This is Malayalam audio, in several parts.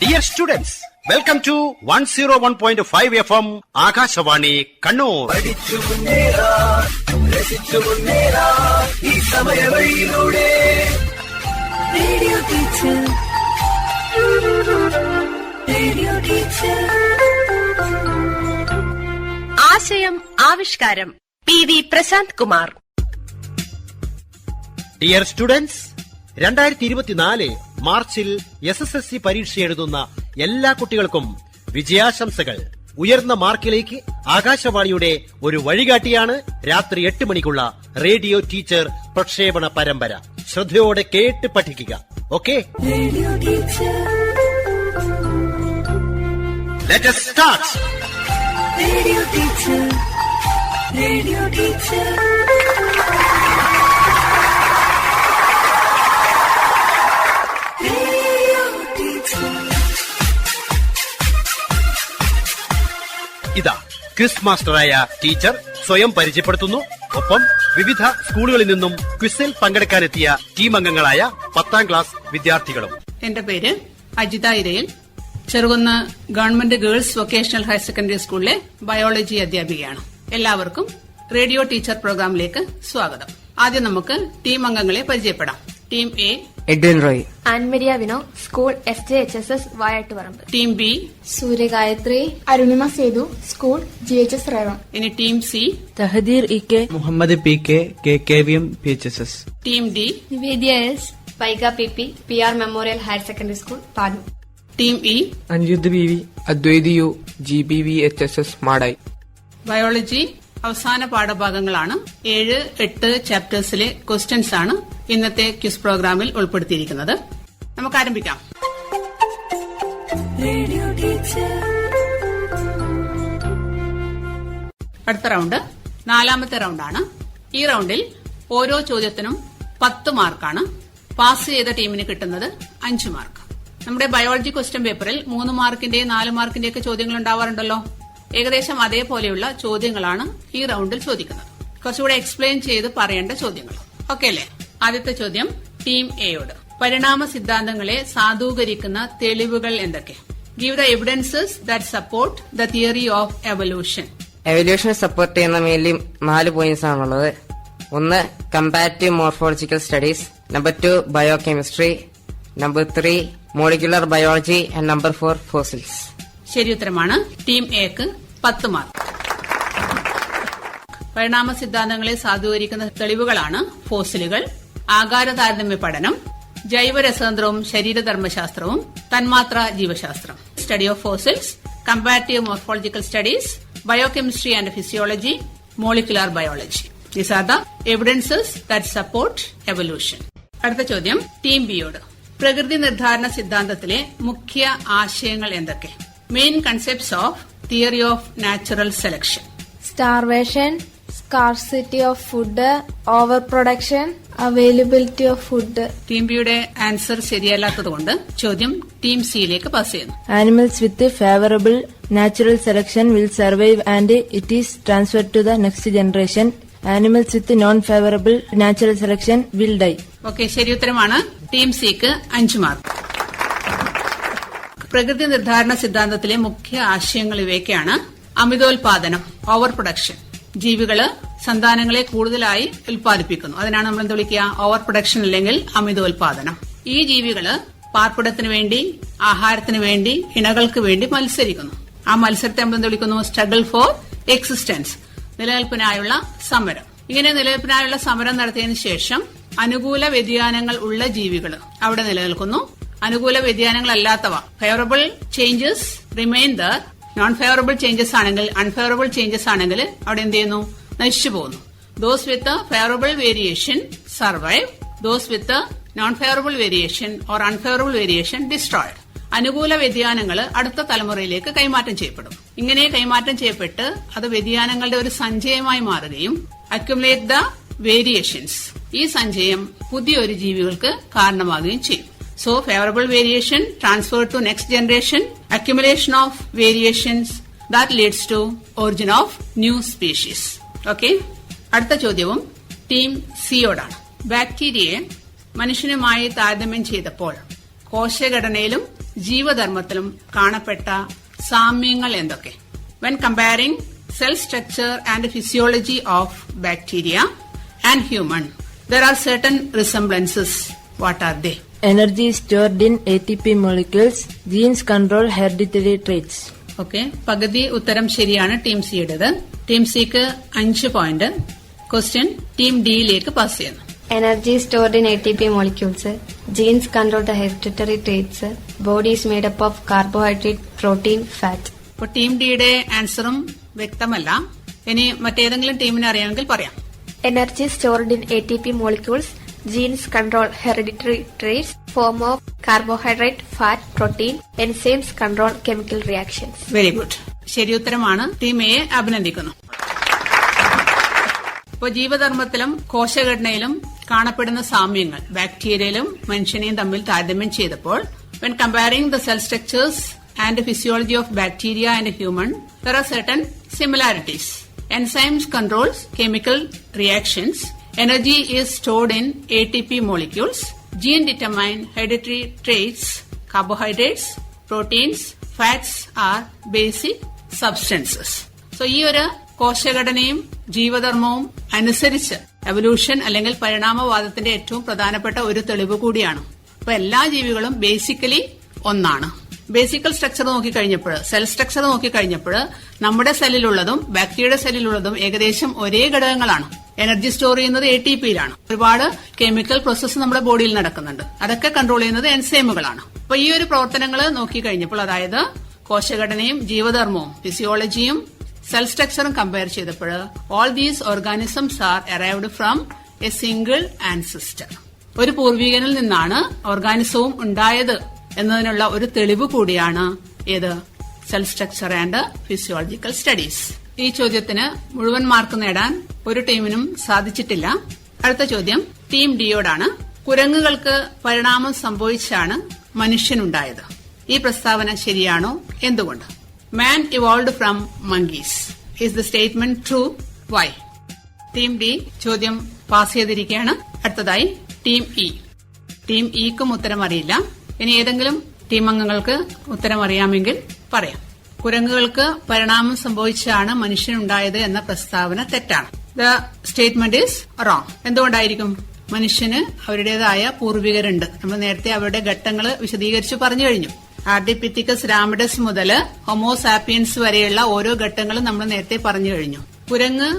Dear students, welcome to 101.5 FM Akashvani Kannur. ഈ സമയവഴിയിലൂടെ റേഡിയോ ടീച്ചർ ആശയം ആവിഷ്കാരം PV Prashant Kumar. Dear students, 2024 മാർച്ചിൽ SSLC പരീക്ഷ എഴുതുന്ന എല്ലാ കുട്ടികൾക്കും വിജയാശംസകൾ. ഉയർന്ന മാർക്കിലേക്ക് ആകാശവാണിയുടെ ഒരു വഴികാട്ടിയാണ് രാത്രി 8 മണിക്കുള്ള റേഡിയോ ടീച്ചർ പ്രക്ഷേപണ പരമ്പര. ശ്രദ്ധയോടെ കേട്ട് പഠിക്കുക. Okay, let us start. Radio teacher, radio teacher. ഇതാ ക്വിസ് മാസ്റ്ററായ ടീച്ചർ സ്വയം പരിചയപ്പെടുത്തുന്നു. ഒപ്പം വിവിധ സ്കൂളുകളിൽ നിന്നും ക്വിസിൽ പങ്കെടുക്കാനെത്തിയ ടീം അംഗങ്ങളായ 10ാം ക്ലാസ് വിദ്യാർത്ഥികളും. എന്റെ പേര് അജിത ഇരയിൽ, Cherukunnu government girls vocational higher secondary സ്കൂളിലെ ബയോളജി അധ്യാപികയാണ്. എല്ലാവർക്കും റേഡിയോ ടീച്ചർ പ്രോഗ്രാമിലേക്ക് സ്വാഗതം. ആദ്യം നമുക്ക് ടീം അംഗങ്ങളെ പരിചയപ്പെടാം. Team A Edwin Roy, Annmaria Vino, school SJHSS Vayattuparamba. Team B Suryagayathri, Arunima Sethu, school GHS Reva. ഇനി team C Tahadeer IK, Muhammad PK, KKVM PHSS. Team D Nivedya S, Paika PP, PR memorial higher secondary school Panoor. Team E Anjud BV, Adwaith U, GBV HSS Madayi. Biology അവസാന പാഠഭാഗങ്ങളാണ്. 7, 8 ചാപ്റ്റേഴ്സിലെ ക്വസ്റ്റ്യൻസ് ആണ് ഇന്നത്തെ ക്വിസ് പ്രോഗ്രാമിൽ ഉൾപ്പെടുത്തിയിരിക്കുന്നത്. നമുക്ക് ആരംഭിക്കാം. Radio teacher. അടുത്ത റൗണ്ട് 4ാമത്തെ റൗണ്ടാണ്. ഈ റൗണ്ടിൽ ഓരോ ചോദ്യത്തിനും 10 മാർക്കാണ്. പാസ് ചെയ്ത ടീമിന് കിട്ടുന്നത് 5 മാർക്ക്. നമ്മുടെ ബയോളജി ക്വസ്റ്റ്യൻ പേപ്പറിൽ 3 മാർക്കിന്റെ 4 മാർക്കിന്റെ ഒക്കെ ചോദ്യങ്ങൾ ഉണ്ടാവാറുണ്ടല്ലോ. ഏകദേശം അതേപോലെയുള്ള ചോദ്യങ്ങളാണ് ഈ റൗണ്ടിൽ ചോദിക്കുന്നത്. കുറച്ചുകൂടെ എക്സ്പ്ലെയിൻ ചെയ്ത് പറയേണ്ട ചോദ്യങ്ങൾ. ഓക്കെ അല്ലേ? ആദ്യത്തെ ചോദ്യം ടീം എയോട്. പരിണാമ സിദ്ധാന്തങ്ങളെ സാധൂകരിക്കുന്ന തെളിവുകൾ എന്തൊക്കെ? Give the evidences that support the theory of evolution. എവല്യൂഷനെ സപ്പോർട്ട് ചെയ്യുന്ന മെയിൻലി 4 പോയിന്റ്സ് ആണുള്ളത്. 1 comparative morphological studies, number 2 biochemistry, number 3 molecular biology and number 4 fossils. ശരി ഉത്തരമാണ്. ടീം എക്ക് 10 മാർക്ക്. പരിണാമ സിദ്ധാന്തങ്ങളെ സാധൂകരിക്കുന്ന തെളിവുകളാണ് ഫോസിലുകൾ, ആകാര താരതമ്യ പഠനം, ജൈവരസതന്ത്രവും ശരീരധർമ്മശാസ്ത്രവും, തന്മാത്ര ജീവശാസ്ത്രം. Study of fossils, comparative morphological studies, biochemistry and physiology, molecular biology. These are the evidences that support evolution. അടുത്ത ചോദ്യം ടീം ബിയോട്. പ്രകൃതി നിർദ്ധാരണ സിദ്ധാന്തത്തിലെ മുഖ്യ ആശയങ്ങൾ എന്തൊക്കെ? Main concepts of theory of natural selection. Starvation, scarcity of food, over production, availability of food. Team ബിയുടെ ആൻസർ ശരിയല്ലാത്തതുകൊണ്ട് ചോദ്യം ടീം സിയിലേക്ക് പാസ് ചെയ്യുന്നു. Animals with favorable natural selection will survive and it is transferred to the next generation. Animals with non-favorable natural selection will die. Okay, ശരി ഉത്തരമാണ്. ടീം സിക്ക് 5 മാർക്ക്. പ്രകൃതി നിർദ്ധാരണ സിദ്ധാന്തത്തിലെ മുഖ്യ ആശയങ്ങൾ ഇവയൊക്കെയാണ്. അമിതോൽപാദനം, ഓവർ പ്രൊഡക്ഷൻ. ജീവികള് സന്താനങ്ങളെ കൂടുതലായി ഉൽപ്പാദിപ്പിക്കുന്നു. അതിനാണ് നമ്മൾ എന്ത് വിളിക്കുക? ഓവർ പ്രൊഡക്ഷൻ അല്ലെങ്കിൽ അമിതോൽപാദനം. ഈ ജീവികള് പാർപ്പിടത്തിന് വേണ്ടി, ആഹാരത്തിന് വേണ്ടി, ഇണകൾക്ക് വേണ്ടി മത്സരിക്കുന്നു. ആ മത്സരത്തെ നമ്മൾ എന്ത് വിളിക്കുന്നു? സ്ട്രഗിൾ ഫോർ എക്സിസ്റ്റൻസ്, നിലനിൽപ്പിനായുള്ള സമരം. ഇങ്ങനെ നിലനിൽപ്പിനായുള്ള സമരം നടത്തിയതിനു ശേഷം അനുകൂല വ്യതിയാനങ്ങൾ ഉള്ള ജീവികൾ അവിടെ നിലനിൽക്കുന്നു. അനുകൂല വ്യതിയാനങ്ങളല്ലാത്തവ, favourable changes remain there. Non favourable changes ആണെങ്കിൽ, അൺഫേവറബിൾ ചേഞ്ചസ് ആണെങ്കിൽ അവിടെ എന്ത് ചെയ്യുന്നു? നശിച്ചു പോകുന്നു. Those with favourable variation survive, those with non favourable variation or unfavourable variation destroyed. അനുകൂല വ്യതിയാനങ്ങൾ അടുത്ത തലമുറയിലേക്ക് കൈമാറ്റം ചെയ്യപ്പെടും. ഇങ്ങനെ കൈമാറ്റം ചെയ്യപ്പെട്ട് അത് വ്യതിയാനങ്ങളുടെ ഒരു സഞ്ചയമായി മാറുകയും അക്യുമുലേറ്റ് ദ വേരിയേഷൻസ്, ഈ സഞ്ചയം പുതിയൊരു ജീവികൾക്ക് കാരണമാകുകയും ചെയ്യും. So, favorable variation transferred to next generation, accumulation of variations that leads to origin of new species. Okay? അടുത്ത ചോദ്യവും ടീം സിയോടാണ്. ബാക്ടീരിയയെ മനുഷ്യനുമായി താരതമ്യം ചെയ്തപ്പോൾ കോശഘടനയിലും ജീവധർമ്മത്തിലും കാണപ്പെട്ട സാമ്യങ്ങൾ എന്തൊക്കെ? When comparing cell structure and physiology of bacteria and human, there are certain resemblances. What are they? Energy is stored in ATP molecules. Genes control hereditary traits. Okay, പകുതി ഉത്തരം ശരിയാണ് ടീം സിയുടേത്. ടീം സിക്ക് 5 പോയിന്റ്. ക്വസ്റ്റ്യൻ ടീം ഡിയിലേക്ക് പാസ് ചെയ്യുന്നു. Energy is stored in ATP molecules. Genes control the hereditary traits. Body is made up of carbohydrate, protein, fat. അപ്പോൾ ടീം ഡിയുടെ ആൻസറും വ്യക്തമല്ല. ഇനി മറ്റേതെങ്കിലും ടീമിനെ അറിയാമെങ്കിൽ പറയാം. Energy stored in ATP molecules. Genes control hereditary traits. Form of carbohydrate, fat, protein. Enzymes control chemical reactions. Very good. ശരി ഉത്തരമാണ്. ടീം എയെ അഭിനന്ദിക്കുന്നു. ഇപ്പോൾ ജീവധർമ്മത്തിലും കോശഘടനയിലും കാണപ്പെടുന്ന സാമ്യങ്ങൾ ബാക്ടീരിയയിലും മനുഷ്യനെയും തമ്മിൽ താരതമ്യം ചെയ്തപ്പോൾ, when comparing the cell structures and physiology of bacteria and human, there are certain similarities. Enzymes controls chemical reactions. Energy is stored in ATP molecules. Gene determine hereditary traits. Carbohydrates, proteins, fats are basic substances. So, ഈ ഒരു കോശഘടനയും ജീവധർമ്മവും അനുസരിച്ച് എവല്യൂഷൻ അല്ലെങ്കിൽ പരിണാമവാദത്തിന്റെ ഏറ്റവും പ്രധാനപ്പെട്ട ഒരു തെളിവ് കൂടിയാണ്. അപ്പൊ എല്ലാ ജീവികളും ബേസിക്കലി ഒന്നാണ്. ബേസിക്കൽ സ്ട്രക്ചർ നോക്കിക്കഴിഞ്ഞപ്പോൾ, സെൽ സ്ട്രക്ചർ നോക്കിക്കഴിഞ്ഞപ്പോൾ നമ്മുടെ സെല്ലിലുള്ളതും ബാക്ടീരിയയുടെ സെല്ലിലുള്ളതും ഏകദേശം ഒരേ ഘടകങ്ങളാണ്. എനർജി സ്റ്റോർ ചെയ്യുന്നത് ATPയിലാണ്. ഒരുപാട് കെമിക്കൽ പ്രോസസ്സ് നമ്മുടെ ബോഡിയിൽ നടക്കുന്നുണ്ട്. അതൊക്കെ കൺട്രോൾ ചെയ്യുന്നത് എൻസൈമുകളാണ്. അപ്പൊ ഈ ഒരു പ്രവർത്തനങ്ങൾ നോക്കിക്കഴിഞ്ഞപ്പോൾ, അതായത് കോശഘടനയും ജീവധർമ്മവും ഫിസിയോളജിയും സെൽ സ്ട്രക്ചറും കമ്പയർ ചെയ്തപ്പോൾ, all these organisms are arrived from A single ancestor. ഒരു പൂർവികനിൽ നിന്നാണ് ഓർഗാനിസവും ഉണ്ടായത് എന്നതിനുള്ള ഒരു തെളിവ് കൂടിയാണ് ഏത്? Cell structure and physiological studies. ഈ ചോദ്യത്തിന് മുഴുവൻ മാർക്ക് നേടാൻ ഒരു ടീമിനും സാധിച്ചിട്ടില്ല. അടുത്ത ചോദ്യം ടീം ഡിയോടാണ്. കുരങ്ങുകൾക്ക് പരിണാമം സംഭവിച്ചാണ് മനുഷ്യനുണ്ടായത്. ഈ പ്രസ്താവന ശരിയാണോ? എന്തുകൊണ്ട്? Man evolved from monkeys. Is the statement true? Why? Team D ചോദ്യം പാസ് ചെയ്തിരിക്കുകയാണ്. അടുത്തതായി ടീം ഇ. ടീം ഇക്കും ഉത്തരം അറിയില്ല. ഇനി ഏതെങ്കിലും ടീം അംഗങ്ങൾക്ക് ഉത്തരം അറിയാമെങ്കിൽ പറയാം. കുരങ്ങുകൾക്ക് പരിണാമം സംഭവിച്ചാണ് മനുഷ്യനുണ്ടായത് എന്ന പ്രസ്താവന തെറ്റാണ്. The statement is wrong. എന്തുകൊണ്ടായിരിക്കും? മനുഷ്യന് അവരുടേതായ പൂർവികരുണ്ട്. നമ്മൾ നേരത്തെ അവരുടെ ഘട്ടങ്ങൾ വിശദീകരിച്ച് പറഞ്ഞു കഴിഞ്ഞു. ആർഡിപിത്തിക്കസ് രാമിഡസ് മുതൽ ഹോമോസാപ്പിയൻസ് വരെയുള്ള ഓരോ ഘട്ടങ്ങളും നമ്മൾ നേരത്തെ പറഞ്ഞു കഴിഞ്ഞു. കുരങ്ങ്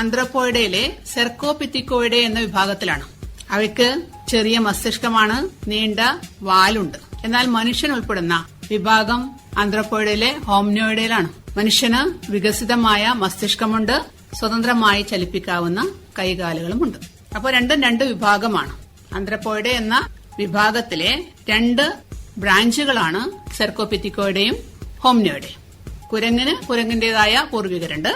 ആന്ത്രപ്പോയിഡയിലെ സെർക്കോപിത്തിക്കോയിഡെ എന്ന വിഭാഗത്തിലാണ്. അവയ്ക്ക് ചെറിയ മസ്തിഷ്കമാണ്, നീണ്ട വാലുണ്ട്. എന്നാൽ മനുഷ്യൻ ഉൾപ്പെടുന്ന വിഭാഗം ആന്ത്രപ്പോയിഡയിലെ ഹോംനോയിഡയിലാണ്. മനുഷ്യന് വികസിതമായ മസ്തിഷ്കമുണ്ട്, സ്വതന്ത്രമായി ചലിപ്പിക്കാവുന്ന കൈകാലുകളുമുണ്ട്. അപ്പോൾ രണ്ടും രണ്ട് വിഭാഗമാണ്. ആന്ത്രപ്പോയിഡെ എന്ന വിഭാഗത്തിലെ രണ്ട് ബ്രാഞ്ചുകളാണ് സെർക്കോപിത്തിക്കോയിഡയും ഹോംനോയിഡയും. കുരങ്ങിന് കുരങ്ങിന്റേതായ പൂർവികരുണ്ട്,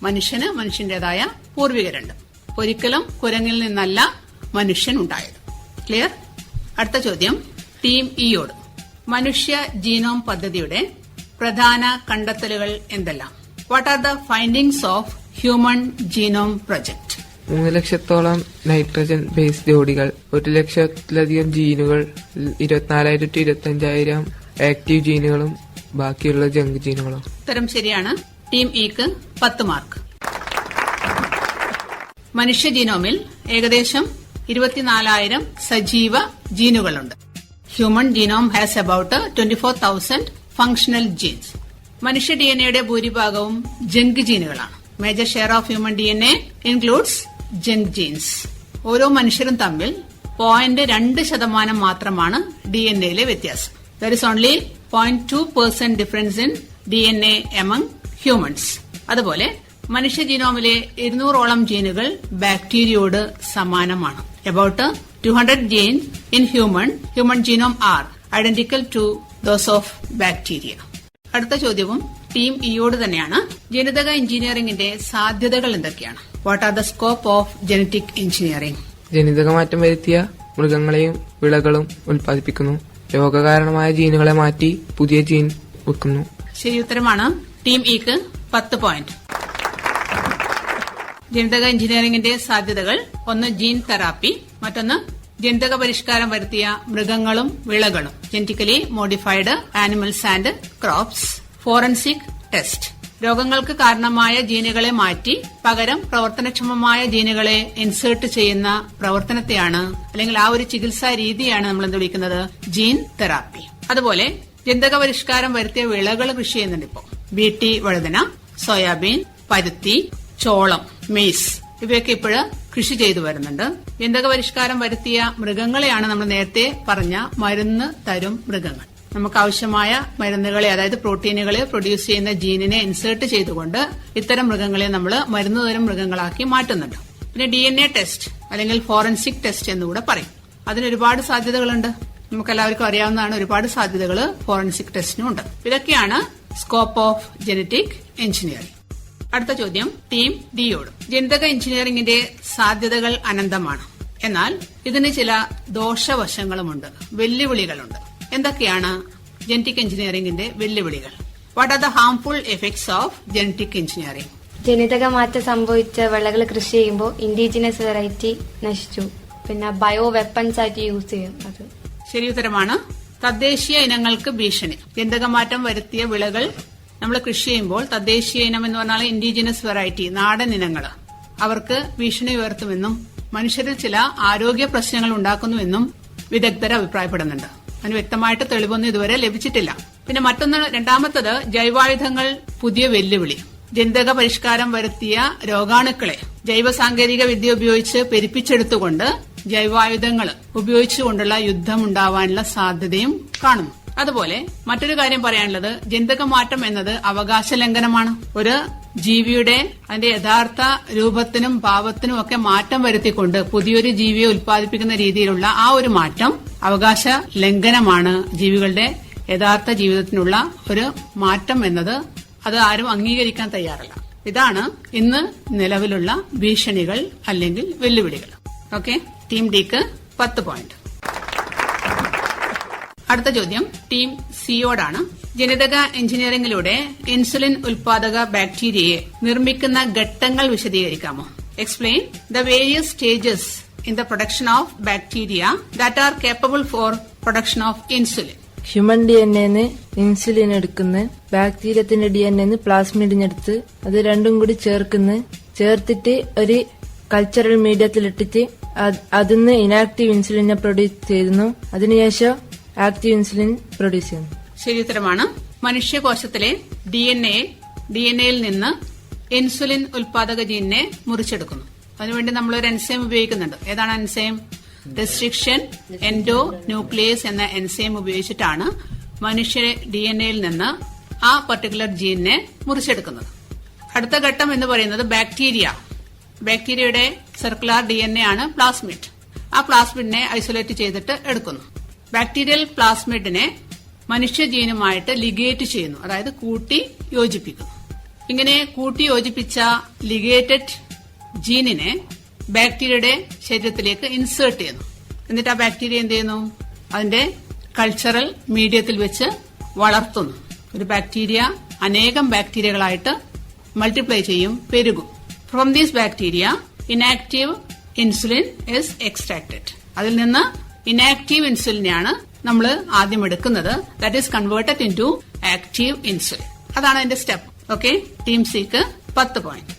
മനുഷ്യന് മനുഷ്യന്റേതായ പൂർവികരുണ്ട്. ഒരിക്കലും കുരങ്ങിൽ നിന്നല്ല മനുഷ്യൻ ഉണ്ടായത്. ക്ലിയർ? അടുത്ത ചോദ്യം ടീം ഇയോട്. മനുഷ്യ ജീനോം പദ്ധതിയുടെ പ്രധാന കണ്ടെത്തലുകൾ എന്തെല്ലാം? What are the findings of human genome project? 3 ലക്ഷത്തോളം നൈട്രജൻ ബേസ് ജോഡികൾ, 1 ലക്ഷത്തിലധികം ജീനുകൾ, 24,000 to 25,000 ആക്റ്റീവ് ജീനുകളും ബാക്കിയുള്ള ജങ്ക് ജീനുകളും. ഉത്തരം ശരിയാണ്. ടീം ഇക്ക് 10 മാർക്ക്. മനുഷ്യ ജീനോമിൽ ഏകദേശം 24,000 സജീവ ജീനുകളുണ്ട്. Human genome has about 24,000 functional genes. മനുഷ്യ DNA ഭൂരിഭാഗവും ജങ്ക് ജീനുകളാണ്. Major share of human DNA includes junk genes. ഓരോ മനുഷ്യരും തമ്മിൽ 0.2% മാത്രമാണ് DNAയിലെ വ്യത്യാസം. There is only 0.2% difference in DNA among humans. അതുപോലെ മനുഷ്യ ജീനോമിലെ 200ഓളം ജീനുകൾ ബാക്ടീരിയയോട് സമാനമാണ്. About 200 genes in human genome are identical to those of bacteria. അടുത്ത ചോദ്യവും ടീം ഇയോട് തന്നെയാണ്. ജനിതക എഞ്ചിനീയറിംഗിന്റെ സാധ്യതകൾ എന്തൊക്കെയാണ്? What are the scope of genetic engineering? ജനിതകമാറ്റം വരുത്തിയ മൃഗങ്ങളെയും വിളകളും ഉൽപ്പാദിപ്പിക്കുന്നു. രോഗകാരണമായ ജീനുകളെ മാറ്റി പുതിയ ജീൻ വെക്കുന്നു. ശരി ഉത്തരമാണ്. ടീം ഇക്ക് 10 പോയിന്റ്. ജനിതക എഞ്ചിനീയറിംഗിന്റെ സാധ്യതകൾ: ഒന്ന് ജീൻ തെറാപ്പി, മറ്റൊന്ന് ജനിതക പരിഷ്കാരം വരുത്തിയ മൃഗങ്ങളും വിളകളും, genetically modified animals and crops. Forensic test, രോഗങ്ങൾക്ക് കാരണമായ ജീനുകളെ മാറ്റി പകരം പ്രവർത്തനക്ഷമമായ ജീനുകളെ ഇൻസേർട്ട് ചെയ്യുന്ന പ്രവർത്തനത്തെയാണ്, അല്ലെങ്കിൽ ആ ഒരു ചികിത്സാ രീതിയാണ് നമ്മൾ എന്ത് വിളിക്കുന്നത്, ജീൻ തെറാപ്പി. അതുപോലെ ജനിതക പരിഷ്കാരം വരുത്തിയ വിളകൾ കൃഷി ചെയ്യുന്നുണ്ട്. ഇപ്പോൾ ബീട്ടി വഴുതന, സോയാബീൻ, പരുത്തി, ചോളം, മെയ്സ് ഇവയൊക്കെ ഇപ്പോഴ് കൃഷി ചെയ്തു വരുന്നുണ്ട്. ജനിതക പരിഷ്കാരം വരുത്തിയ മൃഗങ്ങളെയാണ് നമ്മൾ നേരത്തെ പറഞ്ഞ മരുന്ന് തരും മൃഗങ്ങൾ. നമുക്ക് ആവശ്യമായ മരുന്നുകളെ, അതായത് പ്രോട്ടീനുകളെ പ്രൊഡ്യൂസ് ചെയ്യുന്ന ജീനിനെ ഇൻസേർട്ട് ചെയ്തുകൊണ്ട് ഇത്തരം മൃഗങ്ങളെ നമ്മൾ മരുന്ന് തരം മൃഗങ്ങളാക്കി മാറ്റുന്നുണ്ട്. പിന്നെ DNA ടെസ്റ്റ് അല്ലെങ്കിൽ ഫോറൻസിക് ടെസ്റ്റ് എന്നുകൂടെ പറയും. അതിന് ഒരുപാട് സാധ്യതകളുണ്ട്. നമുക്കെല്ലാവർക്കും അറിയാവുന്നതാണ്, ഒരുപാട് സാധ്യതകൾ ഫോറൻസിക് ടെസ്റ്റിനും ഉണ്ട്. ഇതൊക്കെയാണ് സ്കോപ്പ് ഓഫ് ജനറ്റിക് എഞ്ചിനീയറിംഗ്. അടുത്ത ചോദ്യം ടീം ഡിയോട്. ജനിതക എഞ്ചിനീയറിംഗിന്റെ സാധ്യതകൾ അനന്തമാണ്. എന്നാൽ ഇതിന് ചില ദോഷവശങ്ങളുമുണ്ട്, വെല്ലുവിളികളുണ്ട്. എന്തൊക്കെയാണ് ജനറ്റിക് എഞ്ചിനീയറിംഗിന്റെ വെല്ലുവിളികൾ? What are the harmful effects of genetic engineering? ജനിതക മാറ്റം സംഭവിച്ച വിളകൾ കൃഷി ചെയ്യുമ്പോൾ ഇൻഡിജിനസ് വെറൈറ്റി നശിച്ചു. പിന്നെ ബയോ വെപ്പൺസ് ആയിട്ട് യൂസ് ചെയ്യും. അത് ശരി ഉത്തരമാണ്. തദ്ദേശീയ ഇനങ്ങൾക്ക് ഭീഷണി. ജനിതകമാറ്റം വരുത്തിയ വിളകൾ നമ്മൾ കൃഷി ചെയ്യുമ്പോൾ തദ്ദേശീയ ഇനം എന്ന് പറഞ്ഞാൽ ഇൻഡിജിനസ് വെറൈറ്റി, നാടൻ ഇനങ്ങൾ, അവർക്ക് ഭീഷണി ഉയർത്തുമെന്നും മനുഷ്യരിൽ ചില ആരോഗ്യ പ്രശ്നങ്ങൾ ഉണ്ടാക്കുന്നുവെന്നും വിദഗ്ധർ അഭിപ്രായപ്പെടുന്നുണ്ട്. അതിന് വ്യക്തമായിട്ട് തെളിവൊന്നും ഇതുവരെ ലഭിച്ചിട്ടില്ല. പിന്നെ രണ്ടാമത്തത് ജൈവായുധങ്ങൾ പുതിയ വെല്ലുവിളി. ജനിതക പരിഷ്കാരം വരുത്തിയ രോഗാണുക്കളെ ജൈവ സാങ്കേതിക വിദ്യ ഉപയോഗിച്ച് പെരുപ്പിച്ചെടുത്തുകൊണ്ട് ജൈവായുധങ്ങൾ ഉപയോഗിച്ചുകൊണ്ടുള്ള യുദ്ധം ഉണ്ടാവാനുള്ള സാധ്യതയും കാണുന്നു. അതുപോലെ മറ്റൊരു കാര്യം പറയാനുള്ളത്, ജനിതക മാറ്റം എന്നത് അവകാശ ലംഘനമാണ്. ഒരു ജീവിയുടെ അതിന്റെ യഥാർത്ഥ രൂപത്തിനും ഭാവത്തിനും ഒക്കെ മാറ്റം വരുത്തിക്കൊണ്ട് പുതിയൊരു ജീവിയെ ഉൽപ്പാദിപ്പിക്കുന്ന രീതിയിലുള്ള ആ ഒരു മാറ്റം അവകാശ ലംഘനമാണ്. ജീവികളുടെ യഥാർത്ഥ ജീവിതത്തിനുള്ള ഒരു മാറ്റം എന്നത് അത് ആരും അംഗീകരിക്കാൻ തയ്യാറല്ല. ഇതാണ് ഇന്ന് നിലവിലുള്ള ഭീഷണികൾ അല്ലെങ്കിൽ വെല്ലുവിളികൾ. ഓക്കെ, ടീം ഡിക്ക് 10 പോയിന്റ്. അടുത്ത ചോദ്യം ടീം സിയോടാണ്. ജനിതക എഞ്ചിനീയറിംഗിലൂടെ ഇൻസുലിൻ ഉൽപാദക ബാക്ടീരിയയെ നിർമ്മിക്കുന്ന ഘട്ടങ്ങൾ വിശദീകരിക്കാമോ? Explain the various stages in the production of bacteria that are capable for production of insulin. Human DNA insulin എടുക്കുന്ന, ബാക്ടീരിയത്തിന്റെ DNA പ്ലാസ്മിഡിനെടുത്ത് അത് രണ്ടും കൂടി ചേർത്തിട്ട് ഒരു കൾച്ചറൽ മീഡിയത്തിലിട്ടിട്ട് അതിന്ന് ഇനാക്റ്റീവ് ഇൻസുലിനെ പ്രൊഡ്യൂസ് ചെയ്യുന്നു. അതിനുശേഷം ആക്റ്റീവ് ഇൻസുലിൻ പ്രൊഡ്യൂസ് ചെയ്യുന്നു. ശരി ഉത്തരമാണ്. മനുഷ്യകോശത്തിലെ ഡിഎൻഎയിൽ നിന്ന് ഇൻസുലിൻ ഉൽപാദക ജീനിനെ മുറിച്ചെടുക്കുന്നു. അതിനുവേണ്ടി നമ്മളൊരു എൻസൈം ഉപയോഗിക്കുന്നുണ്ട്. ഏതാണ് എൻസൈം? റെസ്ട്രിക്ഷൻ എൻഡോ ന്യൂക്ലിയസ് എന്ന എൻസൈം ഉപയോഗിച്ചിട്ടാണ് മനുഷ്യ DNA നിന്ന് ആ പർട്ടിക്കുലർ ജീനിനെ മുറിച്ചെടുക്കുന്നത്. അടുത്ത ഘട്ടം എന്ന് പറയുന്നത് ബാക്ടീരിയയുടെ സർക്കുലർ DNA ആണ് പ്ലാസ്മിഡ്. ആ പ്ലാസ്മിഡിനെ ഐസൊലേറ്റ് ചെയ്തിട്ട് എടുക്കുന്നു. ബാക്ടീരിയൽ പ്ലാസ്മിഡിനെ മനുഷ്യ ജീനുമായിട്ട് ലിഗേറ്റ് ചെയ്യുന്നു, അതായത് കൂട്ടി യോജിപ്പിക്കുന്നു. ഇങ്ങനെ കൂട്ടി യോജിപ്പിച്ച ലിഗേറ്റഡ് ജീനിനെ ബാക്ടീരിയയുടെ ശരീരത്തിലേക്ക് ഇൻസേർട്ട് ചെയ്യുന്നു. എന്നിട്ട് ആ ബാക്ടീരിയ എന്ത് ചെയ്യുന്നു? അതിന്റെ കൾച്ചറൽ മീഡിയത്തിൽ വെച്ച് വളർത്തുന്നു. ഒരു ബാക്ടീരിയ അനേകം ബാക്ടീരിയകളായിട്ട് മൾട്ടിപ്ലൈ ചെയ്യും, പെരുകും. From these bacteria inactive insulin is extracted. അതിൽ നിന്ന് ഇനാക്റ്റീവ് ഇൻസുലിനെയാണ് നമ്മൾ ആദ്യം എടുക്കുന്നത്. That is converted into active insulin. അതാണ് അതിന്റെ സ്റ്റെപ്പ്. ഓക്കെ, ടീം സിക്ക് 10 പോയിന്റ്.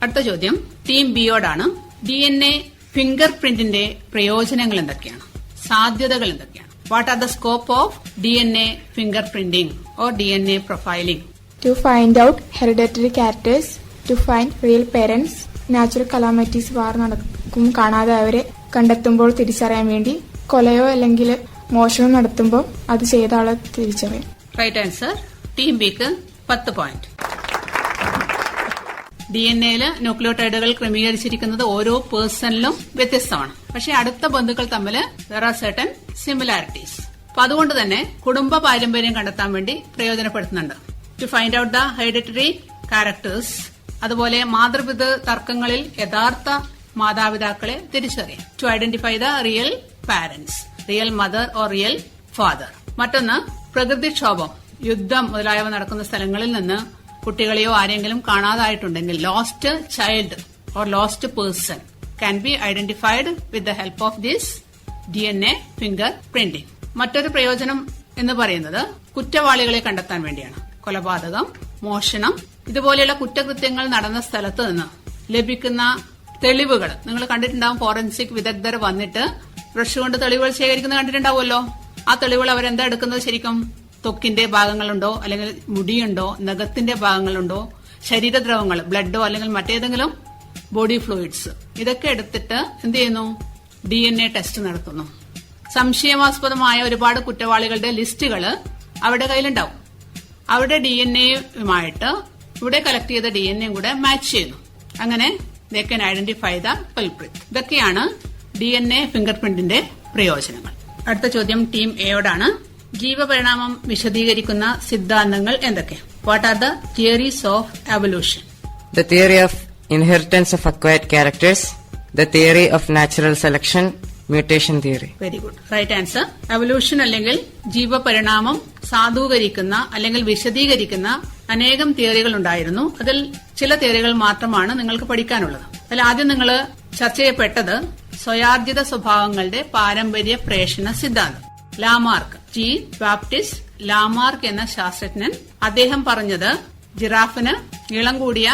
അടുത്ത ചോദ്യം ടീം ബിയോടാണ്. DNA ഫിംഗർ പ്രിന്റിന്റെ പ്രയോജനങ്ങൾ എന്തൊക്കെയാണ്? സാധ്യതകൾ എന്തൊക്കെയാണ്? What are the scope of DNA finger printing or DNA profiling? To find out hereditary characters, to find real parents, natural calamities വാർ നടക്കും കാണാതെ അവരെ കണ്ടെത്തുമ്പോൾ തിരിച്ചറിയാൻ വേണ്ടി, കൊലയോ അല്ലെങ്കിൽ മോഷണം നടത്തുമ്പോൾ അത് ചെയ്ത ആളെ തിരിച്ചറിയാം. Right answer. ടീം ബിക്ക് 10 പോയിന്റ്. DNA ന്യൂക്ലിയോടൈഡുകൾ ക്രമീകരിച്ചിരിക്കുന്നത് ഓരോ പേഴ്സണിലും വ്യത്യസ്തമാണ്. പക്ഷെ അടുത്ത ബന്ധുക്കൾ തമ്മിൽ there are certain similarities. അപ്പൊ അതുകൊണ്ട് തന്നെ കുടുംബ പാരമ്പര്യം കണ്ടെത്താൻ വേണ്ടി പ്രയോജനപ്പെടുത്തുന്നുണ്ട്. To find out the hereditary characters. അതുപോലെ മാതൃപിതൃ തർക്കങ്ങളിൽ യഥാർത്ഥ മാതാപിതാക്കളെ തിരിച്ചറിയാം. To identify the real parents, real mother or real father. മറ്റൊന്ന് പ്രകൃതിക്ഷോഭം, യുദ്ധം മുതലായവ നടക്കുന്ന സ്ഥലങ്ങളിൽ നിന്ന് കുട്ടികളെയോ ആരെങ്കിലും കാണാതായിട്ടുണ്ടെങ്കിൽ lost child or lost person can be identified with the help of this DNA finger printing. മറ്റൊരു പ്രയോജനം എന്ന് പറയുന്നത് കുറ്റവാളികളെ കണ്ടെത്താൻ വേണ്ടിയാണ്. കൊലപാതകം, മോഷണം ഇതുപോലെയുള്ള കുറ്റകൃത്യങ്ങൾ നടന്ന സ്ഥലത്ത് നിന്ന് ലഭിക്കുന്ന തെളിവുകൾ നിങ്ങൾ കണ്ടിട്ടുണ്ടാവും. ഫോറൻസിക് വിദഗ്ധർ വന്നിട്ട് ബ്രഷ് കൊണ്ട് തെളിവുകൾ ശേഖരിക്കുന്നത് കണ്ടിട്ടുണ്ടാവുമല്ലോ. ആ തെളിവുകൾ അവരെന്താ എടുക്കുന്നത്? ശരിക്കും ത്വക്കിന്റെ ഭാഗങ്ങളുണ്ടോ, അല്ലെങ്കിൽ മുടിയുണ്ടോ, നഖത്തിന്റെ ഭാഗങ്ങളുണ്ടോ, ശരീരദ്രവങ്ങൾ, ബ്ലഡോ അല്ലെങ്കിൽ മറ്റേതെങ്കിലും ബോഡി ഫ്ലൂയിഡ്സ്, ഇതൊക്കെ എടുത്തിട്ട് എന്ത് ചെയ്യുന്നു? DNA ടെസ്റ്റ് നടത്തുന്നു. സംശയാസ്പദമായ ഒരുപാട് കുറ്റവാളികളുടെ ലിസ്റ്റുകൾ അവരുടെ കയ്യിലുണ്ടാവും. അവരുടെ DNAയുമായിട്ട് ഇവിടെ കളക്ട് ചെയ്ത DNA കൂടെ മാച്ച് ചെയ്യുന്നു. അങ്ങനെ they can identify the culprit. ഇതൊക്കെയാണ് DNA ഫിംഗർ പ്രിന്റിന്റെ പ്രയോജനങ്ങൾ. അടുത്ത ചോദ്യം ടീം എയോടാണ്. ജീവപരിണാമം വിശദീകരിക്കുന്ന സിദ്ധാന്തങ്ങൾ എന്തൊക്കെ? What are the theories of evolution? The theory of inheritance of acquired characters, the theory of natural selection, mutation theory. Very good, right answer. Evolution അല്ലെങ്കിൽ ജീവപരിണാമം സാധൂകരിക്കുന്ന അല്ലെങ്കിൽ വിശദീകരിക്കുന്ന അനേകം തിയറികൾ ഉണ്ടായിരുന്നു. അതിൽ ചില തിയറികൾ മാത്രമാണ് നിങ്ങൾക്ക് പഠിക്കാനുള്ളത്. അതിൽ ആദ്യം നിങ്ങൾ ചർച്ച ചെയ്യപ്പെട്ടത് സ്വയാർജിത സ്വഭാവങ്ങളുടെ പാരമ്പര്യ പ്രേഷണ സിദ്ധാന്തം. ലാമാർക്ക്, ജീൻ ബാപ്റ്റിസ്റ്റ് ലാമാർക്ക് എന്ന ശാസ്ത്രജ്ഞൻ, അദ്ദേഹം പറഞ്ഞത് ജിറാഫിന് നീളം കൂടിയ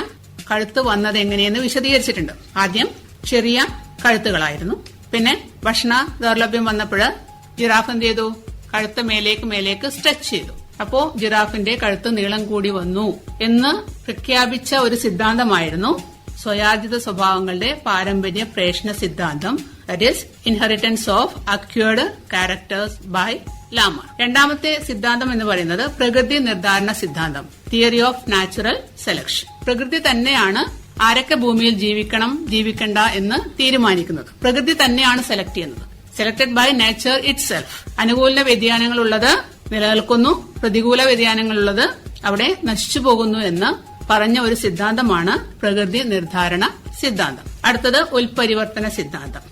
കഴുത്ത് വന്നത് എങ്ങനെയെന്ന് വിശദീകരിച്ചിട്ടുണ്ട്. ആദ്യം ചെറിയ കഴുത്തുകളായിരുന്നു. പിന്നെ ഭക്ഷണ ദൗർലഭ്യം വന്നപ്പോൾ ജിറാഫ് എന്ത് ചെയ്തു? കഴുത്ത് മേലേക്ക് സ്ട്രെച്ച് ചെയ്തു. അപ്പോ ജിറാഫിന്റെ കഴുത്ത് നീളം കൂടി വന്നു എന്ന് പ്രഖ്യാപിച്ച ഒരു സിദ്ധാന്തമായിരുന്നു സ്വയാർജിത സ്വഭാവങ്ങളുടെ പാരമ്പര്യ പ്രേഷണ സിദ്ധാന്തം. That is inheritance of acquired characters by Lamarck. രണ്ടാമത്തെ സിദ്ധാന്തം എന്ന് പറയുന്നത് പ്രകൃതി നിർദ്ധാരണ സിദ്ധാന്തം, തിയറി ഓഫ് നാച്ചുറൽ സെലക്ഷൻ. പ്രകൃതി തന്നെയാണ് ആരൊക്കെ ഭൂമിയിൽ ജീവിക്കണം ജീവിക്കണ്ട എന്ന് തീരുമാനിക്കുന്നത്. പ്രകൃതി തന്നെയാണ് സെലക്ട് ചെയ്യുന്നത്. Selected by nature itself. അനുകൂല വ്യതിയാനങ്ങളുള്ളത് നിലനിൽക്കുന്നു, പ്രതികൂല വ്യതിയാനങ്ങളുള്ളത് അവിടെ നശിച്ചു പോകുന്നു എന്ന് പറഞ്ഞ ഒരു സിദ്ധാന്തമാണ് പ്രകൃതി നിർദ്ധാരണ സിദ്ധാന്തം. അടുത്തത് ഉൽപരിവർത്തന സിദ്ധാന്തം.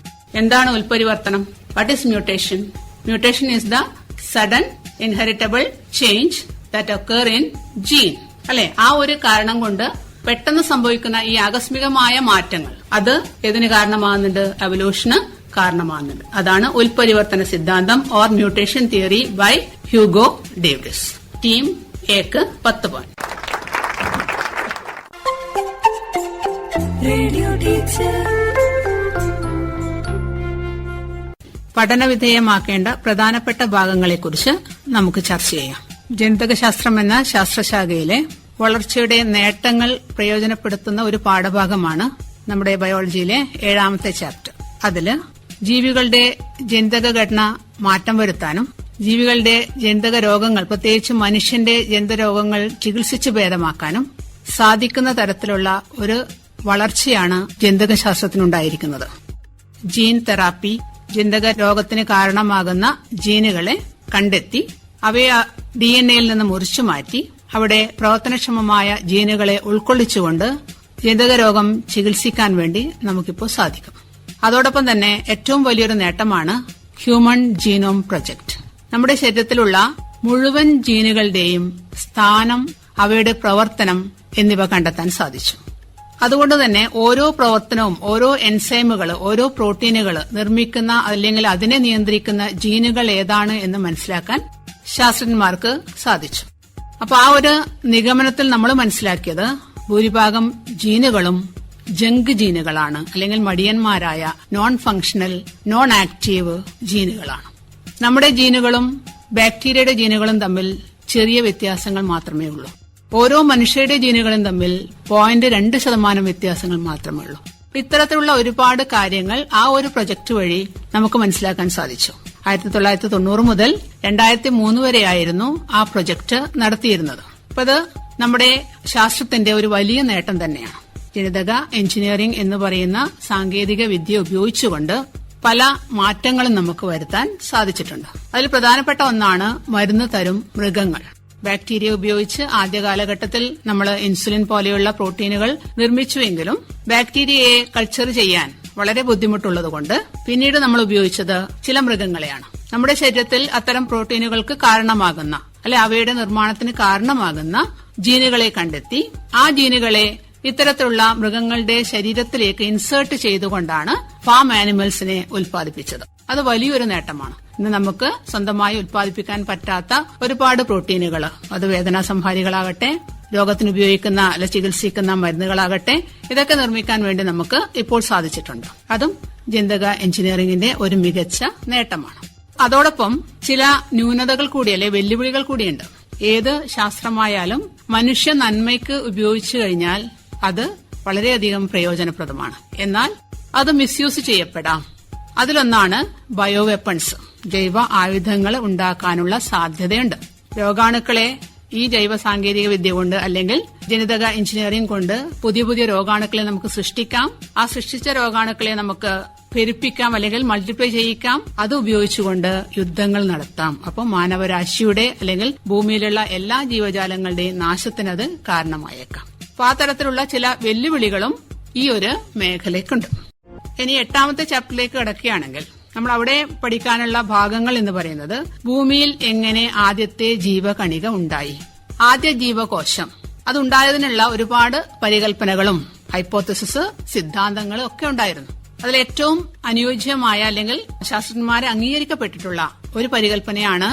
എന്താണ് ഉൽപരിവർത്തനം? What is mutation? Mutation is the sudden inheritable change that occur in gene. അല്ലെ, ആ ഒരു കാരണം കൊണ്ട് പെട്ടെന്ന് സംഭവിക്കുന്ന ഈ ആകസ്മികമായ മാറ്റങ്ങൾ, അത് ഏതിന് കാരണമാകുന്നുണ്ട്? എവല്യൂഷന് കാരണമാകുന്നുണ്ട്. അതാണ് ഉൽപരിവർത്തന സിദ്ധാന്തം or mutation theory by Hugo Davis. Team എക്ക് 10 പോയിന്റ്. Radio teacher. പഠനവിധേയമാക്കേണ്ട പ്രധാനപ്പെട്ട ഭാഗങ്ങളെക്കുറിച്ച് നമുക്ക് ചർച്ച ചെയ്യാം. ജനിതകശാസ്ത്രം എന്ന ശാസ്ത്രശാഖയിലെ വളർച്ചയുടെ നേട്ടങ്ങൾ പ്രയോജനപ്പെടുത്തുന്ന ഒരു പാഠഭാഗമാണ് നമ്മുടെ ബയോളജിയിലെ 7ാമത്തെ ചാപ്റ്റർ. അതില് ജീവികളുടെ ജനിതക ഘടന മാറ്റം വരുത്താനും ജീവികളുടെ ജനിതക രോഗങ്ങൾ, പ്രത്യേകിച്ച് മനുഷ്യന്റെ ജനിതക രോഗങ്ങൾ ചികിത്സിച്ച് ഭേദമാക്കാനും സാധിക്കുന്ന തരത്തിലുള്ള ഒരു വളർച്ചയാണ് ജനിതകശാസ്ത്രത്തിനുണ്ടായിരിക്കുന്നത്. ജീൻ തെറാപ്പി ജനിതക രോഗത്തിന് കാരണമാകുന്ന ജീനുകളെ കണ്ടെത്തി അവയെ DNA-യിൽ നിന്ന് മുറിച്ചു മാറ്റി അവിടെ പ്രവർത്തനക്ഷമമായ ജീനുകളെ ഉൾക്കൊള്ളിച്ചുകൊണ്ട് ജനിതക രോഗം ചികിത്സിക്കാൻ വേണ്ടി നമുക്കിപ്പോൾ സാധിക്കും. അതോടൊപ്പം തന്നെ ഏറ്റവും വലിയൊരു നേട്ടമാണ് ഹ്യൂമൻ ജീനോം പ്രൊജക്ട്. നമ്മുടെ ശരീരത്തിലുള്ള മുഴുവൻ ജീനുകളുടെയും സ്ഥാനം, അവയുടെ പ്രവർത്തനം എന്നിവ കണ്ടെത്താൻ സാധിച്ചു. അതുകൊണ്ട് തന്നെ ഓരോ പ്രവർത്തനവും, ഓരോ എൻസൈമുകൾ, ഓരോ പ്രോട്ടീനുകൾ നിർമ്മിക്കുന്ന അല്ലെങ്കിൽ അതിനെ നിയന്ത്രിക്കുന്ന ജീനുകൾ ഏതാണ് എന്ന് മനസ്സിലാക്കാൻ ശാസ്ത്രജ്ഞന്മാർക്ക് സാധിച്ചു. അപ്പൊ ആ ഒരു നിഗമനത്തിൽ നമ്മൾ മനസ്സിലാക്കിയത് ഭൂരിഭാഗം ജീനുകളും ജങ്ക് ജീനുകളാണ്, അല്ലെങ്കിൽ മടിയന്മാരായ നോൺ ഫങ്ഷണൽ, നോൺ ആക്റ്റീവ് ജീനുകളാണ്. നമ്മുടെ ജീനുകളും ബാക്ടീരിയയുടെ ജീനുകളും തമ്മിൽ ചെറിയ വ്യത്യാസങ്ങൾ മാത്രമേ ഉള്ളൂ. ഓരോ മനുഷ്യരുടെ ജീനുകളും തമ്മിൽ 0.2% വ്യത്യാസങ്ങൾ മാത്രമേ ഉള്ളൂ. ഇത്തരത്തിലുള്ള ഒരുപാട് കാര്യങ്ങൾ ആ ഒരു പ്രൊജക്ട് വഴി നമുക്ക് മനസ്സിലാക്കാൻ സാധിച്ചു. 1990 മുതൽ 2003 വരെയായിരുന്നു ആ പ്രൊജക്ട് നടത്തിയിരുന്നത്. അപ്പൊ അത് നമ്മുടെ ശാസ്ത്രത്തിന്റെ ഒരു വലിയ നേട്ടം തന്നെയാണ്. ജനിതക എഞ്ചിനീയറിംഗ് എന്ന് പറയുന്ന സാങ്കേതിക വിദ്യ ഉപയോഗിച്ചുകൊണ്ട് പല മാറ്റങ്ങളും നമുക്ക് വരുത്താൻ സാധിച്ചിട്ടുണ്ട്. അതിൽ പ്രധാനപ്പെട്ട ഒന്നാണ് മരുന്ന് തരും മൃഗങ്ങൾ. ബാക്ടീരിയ ഉപയോഗിച്ച് ആദ്യ കാലഘട്ടത്തിൽ നമ്മൾ ഇൻസുലിൻ പോലെയുള്ള പ്രോട്ടീനുകൾ നിർമ്മിച്ചുവെങ്കിലും ബാക്ടീരിയയെ കൾച്ചർ ചെയ്യാൻ വളരെ ബുദ്ധിമുട്ടുള്ളതുകൊണ്ട് പിന്നീട് നമ്മൾ ഉപയോഗിച്ചത് ചില മൃഗങ്ങളെയാണ്. നമ്മുടെ ശരീരത്തിൽ അത്തരം പ്രോട്ടീനുകൾക്ക് കാരണമാകുന്ന, അല്ലെ അവയുടെ നിർമ്മാണത്തിന് കാരണമാകുന്ന ജീനുകളെ കണ്ടെത്തി ആ ജീനുകളെ ഇത്തരത്തിലുള്ള മൃഗങ്ങളുടെ ശരീരത്തിലേക്ക് ഇൻസേർട്ട് ചെയ്തുകൊണ്ടാണ് ഫാം ആനിമൽസിനെ ഉൽപ്പാദിപ്പിച്ചത്. അത് വലിയൊരു നേട്ടമാണ്. ഇന്ന് നമുക്ക് സ്വന്തമായി ഉൽപ്പാദിപ്പിക്കാൻ പറ്റാത്ത ഒരുപാട് പ്രോട്ടീനുകൾ, അത് വേദനാ സംഹാരികളാകട്ടെ, രോഗത്തിന് ഉപയോഗിക്കുന്ന അല്ല ചികിത്സിക്കുന്ന മരുന്നുകളാകട്ടെ, ഇതൊക്കെ നിർമ്മിക്കാൻ വേണ്ടി നമുക്ക് ഇപ്പോൾ സാധിച്ചിട്ടുണ്ട്. അതും ജനിതക എഞ്ചിനീയറിംഗിന്റെ ഒരു മികച്ച നേട്ടമാണ്. അതോടൊപ്പം ചില ന്യൂനതകൾ കൂടി അല്ലെ വെല്ലുവിളികൾ കൂടിയുണ്ട്. ഏത് ശാസ്ത്രമായാലും മനുഷ്യ നന്മയ്ക്ക് ഉപയോഗിച്ചു കഴിഞ്ഞാൽ അത് വളരെയധികം പ്രയോജനപ്രദമാണ്. എന്നാൽ അത് മിസ്യൂസ് ചെയ്യപ്പെടാം. അതിലൊന്നാണ് ബയോ വെപ്പൺസ്, ജൈവ ആയുധങ്ങൾ ഉണ്ടാക്കാനുള്ള സാധ്യതയുണ്ട്. രോഗാണുക്കളെ ഈ ജൈവ സാങ്കേതിക വിദ്യ കൊണ്ട് അല്ലെങ്കിൽ ജനിതക എഞ്ചിനീയറിംഗ് കൊണ്ട് പുതിയ പുതിയ രോഗാണുക്കളെ നമുക്ക് സൃഷ്ടിക്കാം. ആ സൃഷ്ടിച്ച രോഗാണുക്കളെ നമുക്ക് പെരുപ്പിക്കാം അല്ലെങ്കിൽ മൾട്ടിപ്ലൈ ചെയ്യിക്കാം. അത് ഉപയോഗിച്ചുകൊണ്ട് യുദ്ധങ്ങൾ നടത്താം. അപ്പോൾ മാനവരാശിയുടെ അല്ലെങ്കിൽ ഭൂമിയിലുള്ള എല്ലാ ജീവജാലങ്ങളുടെയും നാശത്തിനത് കാരണമായേക്കാം. അപ്പോൾ ആ തരത്തിലുള്ള ചില വെല്ലുവിളികളും ഈ ഒരു മേഖലയ്ക്കുണ്ട്. ഇനി 8ാമത്തെ ചാപ്റ്ററിലേക്ക് കടക്കുകയാണെങ്കിൽ നമ്മൾ അവിടെ പഠിക്കാനുള്ള ഭാഗങ്ങൾ എന്ന് പറയുന്നത് ഭൂമിയിൽ എങ്ങനെ ആദ്യത്തെ ജീവകണിക ഉണ്ടായി, ആദ്യ ജീവകോശം അതുണ്ടായതിനുള്ള ഒരുപാട് പരികല്പനകളും ഹൈപ്പോത്തസിസ് സിദ്ധാന്തങ്ങളും ഒക്കെ ഉണ്ടായിരുന്നു. അതിലേറ്റവും അനുയോജ്യമായ അല്ലെങ്കിൽ ശാസ്ത്രജ്ഞന്മാരെ അംഗീകരിക്കപ്പെട്ടിട്ടുള്ള ഒരു പരികല്പനയാണ്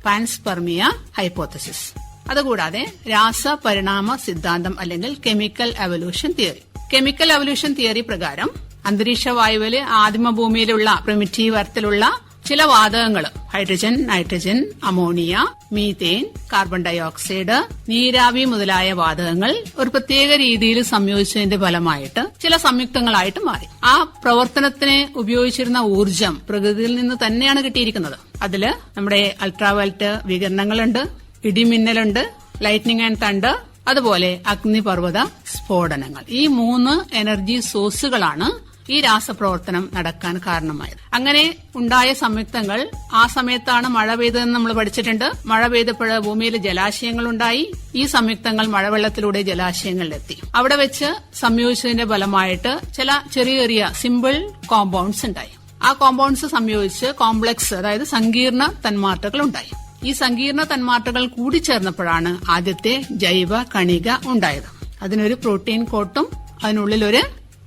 പാൻസ്പെർമിയ ഹൈപ്പോത്തസിസ്. അതുകൂടാതെ രാസപരിണാമ സിദ്ധാന്തം അല്ലെങ്കിൽ chemical evolution theory. Chemical evolution theory പ്രകാരം അന്തരീക്ഷ വായുവില് ആദിമഭൂമിയിലുള്ള പ്രിമിറ്റീവ് അർത്ഥത്തിലുള്ള ചില വാതകങ്ങൾ, hydrogen, nitrogen, ammonia, methane, carbon dioxide, നീരാവി മുതലായ വാതകങ്ങൾ ഒരു പ്രത്യേക രീതിയിൽ സംയോജിച്ചതിന്റെ ഫലമായിട്ട് ചില സംയുക്തങ്ങളായിട്ട് മാറി. ആ പ്രവർത്തനത്തിന് ഉപയോഗിച്ചിരുന്ന ഊർജം പ്രകൃതിയിൽ നിന്ന് തന്നെയാണ് കിട്ടിയിരിക്കുന്നത്. അതില് നമ്മുടെ അൾട്രാവയലറ്റ് വികിരണങ്ങളുണ്ട്, ഇടിമിന്നലുണ്ട്, ലൈറ്റ്നിങ് ആൻഡ് തണ്ടർ, അതുപോലെ അഗ്നിപർവ്വത സ്ഫോടനങ്ങൾ. ഈ 3 എനർജി സോഴ്സുകളാണ് ഈ രാസപ്രവർത്തനം നടക്കാൻ കാരണമായത്. അങ്ങനെ ഉണ്ടായ സംയുക്തങ്ങൾ ആ സമയത്താണ് മഴ പെയ്തതെന്ന് നമ്മൾ പഠിച്ചിട്ടുണ്ട്. മഴ പെയ്തപ്പോൾ ഭൂമിയിൽ ജലാശയങ്ങളുണ്ടായി. ഈ സംയുക്തങ്ങൾ മഴവെള്ളത്തിലൂടെ ജലാശയങ്ങളിലെത്തി. അവിടെ വെച്ച് സംയോജിച്ചതിന്റെ ഫലമായിട്ട് ചില ചെറിയ ചെറിയ സിമ്പിൾ കോമ്പൗണ്ട്സ് ഉണ്ടായി. ആ കോമ്പൗണ്ട്സ് സംയോജിച്ച് കോംപ്ലക്സ്, അതായത് സങ്കീർണ തന്മാത്രകൾ ഉണ്ടായി. ഈ സങ്കീർണ തന്മാത്രകൾ കൂടിച്ചേർന്നപ്പോഴാണ് ആദ്യത്തെ ജൈവ കണിക ഉണ്ടായത്. അതിനൊരു പ്രോട്ടീൻ കോട്ടും അതിനുള്ളിൽ ഒരു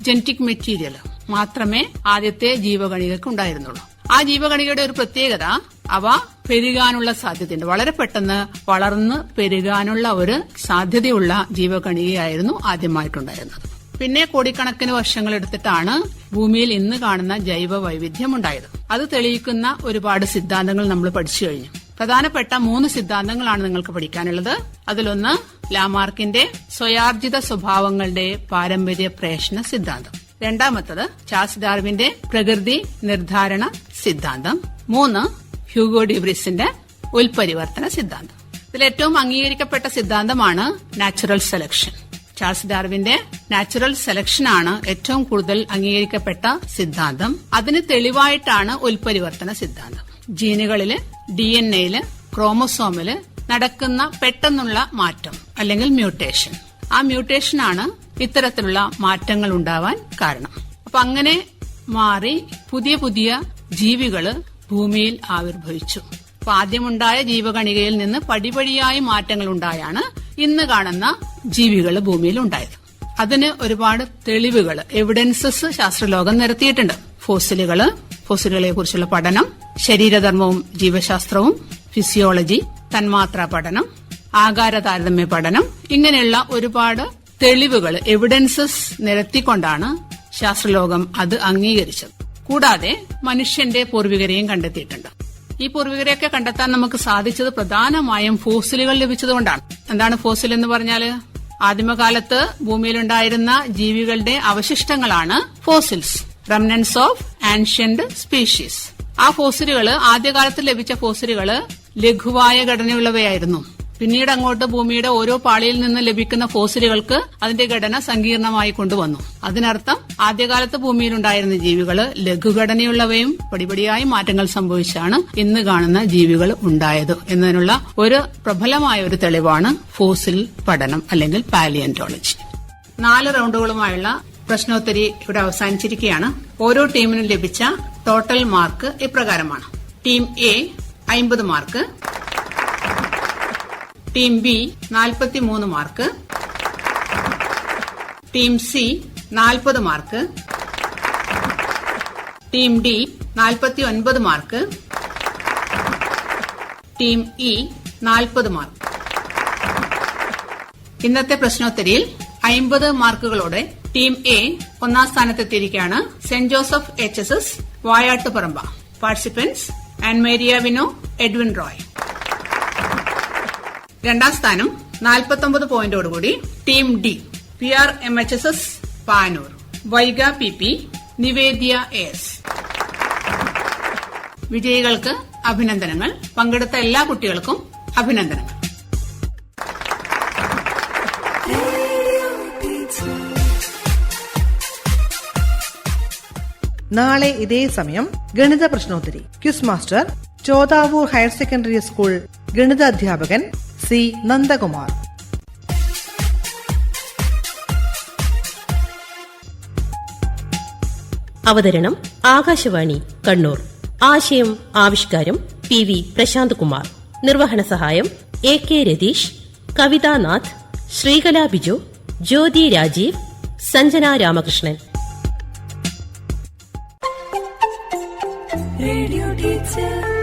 ജനറ്റിക് മെറ്റീരിയൽ മാത്രമേ ആദ്യത്തെ ജീവകണികൾക്ക് ഉണ്ടായിരുന്നുള്ളൂ. ആ ജീവകണികയുടെ ഒരു പ്രത്യേകത, അവ പെരുകാനുള്ള സാധ്യതയുണ്ട്. വളരെ പെട്ടെന്ന് വളർന്ന് പെരുകാനുള്ള ഒരു സാധ്യതയുള്ള ജീവകണികയായിരുന്നു ആദ്യമായിട്ടുണ്ടായിരുന്നത്. പിന്നെ കോടിക്കണക്കിന് വർഷങ്ങൾ എടുത്തിട്ടാണ് ഭൂമിയിൽ ഇന്ന് കാണുന്ന ജൈവ വൈവിധ്യം ഉണ്ടായത്. അത് തെളിയിക്കുന്ന ഒരുപാട് സിദ്ധാന്തങ്ങൾ നമ്മൾ പഠിച്ചു കഴിഞ്ഞു. പ്രധാനപ്പെട്ട 3 സിദ്ധാന്തങ്ങളാണ് നിങ്ങൾക്ക് പഠിക്കാനുള്ളത്. അതിലൊന്ന് ലാമാർക്കിന്റെ സ്വയാർജിത സ്വഭാവങ്ങളുടെ പാരമ്പര്യ പ്രേഷണ സിദ്ധാന്തം. രണ്ടാമത്തത് ചാൾസ് ഡാർവിന്റെ പ്രകൃതി നിർദ്ധാരണ സിദ്ധാന്തം. 3 ഹ്യൂഗോ ഡ്യൂബ്രിസിന്റെ ഉൽപരിവർത്തന സിദ്ധാന്തം. ഇതിലേറ്റവും അംഗീകരിക്കപ്പെട്ട സിദ്ധാന്തമാണ് നാച്ചുറൽ സെലക്ഷൻ. ചാൾസ് ഡാർവിന്റെ നാച്ചുറൽ സെലക്ഷൻ ആണ് ഏറ്റവും കൂടുതൽ അംഗീകരിക്കപ്പെട്ട സിദ്ധാന്തം. അതിന് തെളിവായിട്ടാണ് ഉൽപരിവർത്തന സിദ്ധാന്തം. ജീനുകളില്, DNA-യില്, ക്രോമസോമില് നടക്കുന്ന പെട്ടെന്നുള്ള മാറ്റം അല്ലെങ്കിൽ മ്യൂട്ടേഷൻ. ആ മ്യൂട്ടേഷനാണ് ഇത്തരത്തിലുള്ള മാറ്റങ്ങൾ ഉണ്ടാവാൻ കാരണം. അപ്പൊ അങ്ങനെ മാറി പുതിയ പുതിയ ജീവികള് ഭൂമിയിൽ ആവിർഭവിച്ചു. അപ്പൊ ആദ്യമുണ്ടായ ജീവകണികയിൽ നിന്ന് പടിപടിയായി മാറ്റങ്ങൾ ഉണ്ടായാണ് ഇന്ന് കാണുന്ന ജീവികൾ ഭൂമിയിൽ ഉണ്ടായത്. അതിന് ഒരുപാട് തെളിവുകൾ, എവിഡൻസസ് ശാസ്ത്രലോകം നിരത്തിയിട്ടുണ്ട്. ഫോസിലുകളെ കുറിച്ചുള്ള പഠനം, ശരീരധർമ്മവും ജീവശാസ്ത്രവും, ഫിസിയോളജി, തന്മാത്രാ പഠനം, ആകാര താരതമ്യ പഠനം, ഇങ്ങനെയുള്ള ഒരുപാട് തെളിവുകൾ, എവിഡൻസസ് നിരത്തിക്കൊണ്ടാണ് ശാസ്ത്രലോകം അത് അംഗീകരിച്ചത്. കൂടാതെ മനുഷ്യന്റെ പൂർവികരെയും കണ്ടെത്തിയിട്ടുണ്ട്. ഈ പൂർവികരെയൊക്കെ കണ്ടെത്താൻ നമുക്ക് സാധിച്ചത് പ്രധാനമായും ഫോസിലുകൾ ലഭിച്ചതുകൊണ്ടാണ്. എന്താണ് ഫോസിൽ എന്ന് പറഞ്ഞാല്? ആദിമകാലത്ത് ഭൂമിയിലുണ്ടായിരുന്ന ജീവികളുടെ അവശിഷ്ടങ്ങളാണ് fossils, remnants of ancient species. ആ ഫോസിലുകൾ, ആദ്യകാലത്ത് ലഭിച്ച ഫോസിലുകൾ ലഘുവായ ഘടനയുള്ളവയായിരുന്നു. പിന്നീട് അങ്ങോട്ട് ഭൂമിയുടെ ഓരോ പാളിയിൽ നിന്ന് ലഭിക്കുന്ന ഫോസിലുകൾക്ക് അതിന്റെ ഘടന സങ്കീർണമായി കൊണ്ടുവന്നു. അതിനർത്ഥം ആദ്യകാലത്ത് ഭൂമിയിലുണ്ടായിരുന്ന ജീവികൾ ലഘുഘടനയുള്ളവയും പടിപടിയായി മാറ്റങ്ങൾ സംഭവിച്ചാണ് ഇന്ന് കാണുന്ന ജീവികൾ ഉണ്ടായത് എന്നതിനുള്ള ഒരു പ്രബലമായ ഒരു തെളിവാണ് ഫോസിൽ പഠനം അല്ലെങ്കിൽ പാലിയന്റോളജി. 4 റൌണ്ടുകളുമായുള്ള പ്രശ്നോത്തരി ഇവിടെ അവസാനിച്ചിരിക്കുകയാണ്. ഓരോ ടീമിനും ലഭിച്ച ടോട്ടൽ മാർക്ക് ഇപ്രകാരമാണ്. Team A 50 mark, team B 43 mark, team C 40 mark, team D 49 mark, team E 40 mark. ഇന്നത്തെ പ്രശ്നോത്തരിയിൽ 50 മാർക്കുകളോടെ ടീം എ ഒന്നാം സ്ഥാനത്തെത്തിയിരിക്കുകയാണ്. Saint Joseph HSS Vayattuparamba. Participants Annmaria Vino, Edwin Roy. രണ്ടാം സ്ഥാനം 49 പോയിന്റോടുകൂടി team D PR MHSS Panoor. Vaiga PP, Nivedya AS. വിജയികൾക്ക് അഭിനന്ദനങ്ങൾ. പങ്കെടുത്ത എല്ലാ കുട്ടികൾക്കും അഭിനന്ദനങ്ങൾ. നാളെ ഇതേ സമയം ഗണിത പ്രശ്നോത്തരി. Quiz master Chodavoor higher secondary school ഗണിത അധ്യാപകൻ C. നന്ദകുമാർ. അവതരണം ആകാശവാണി കണ്ണൂർ. ആശയം ആവിഷ്കാരം PV പ്രശാന്ത് കുമാർ. നിർവഹണ സഹായം AK Ratheesh, Kavithanath, Sreekala Biju, Jyothi Rajeev, Sanjana Ramakrishnan. Radio teacher.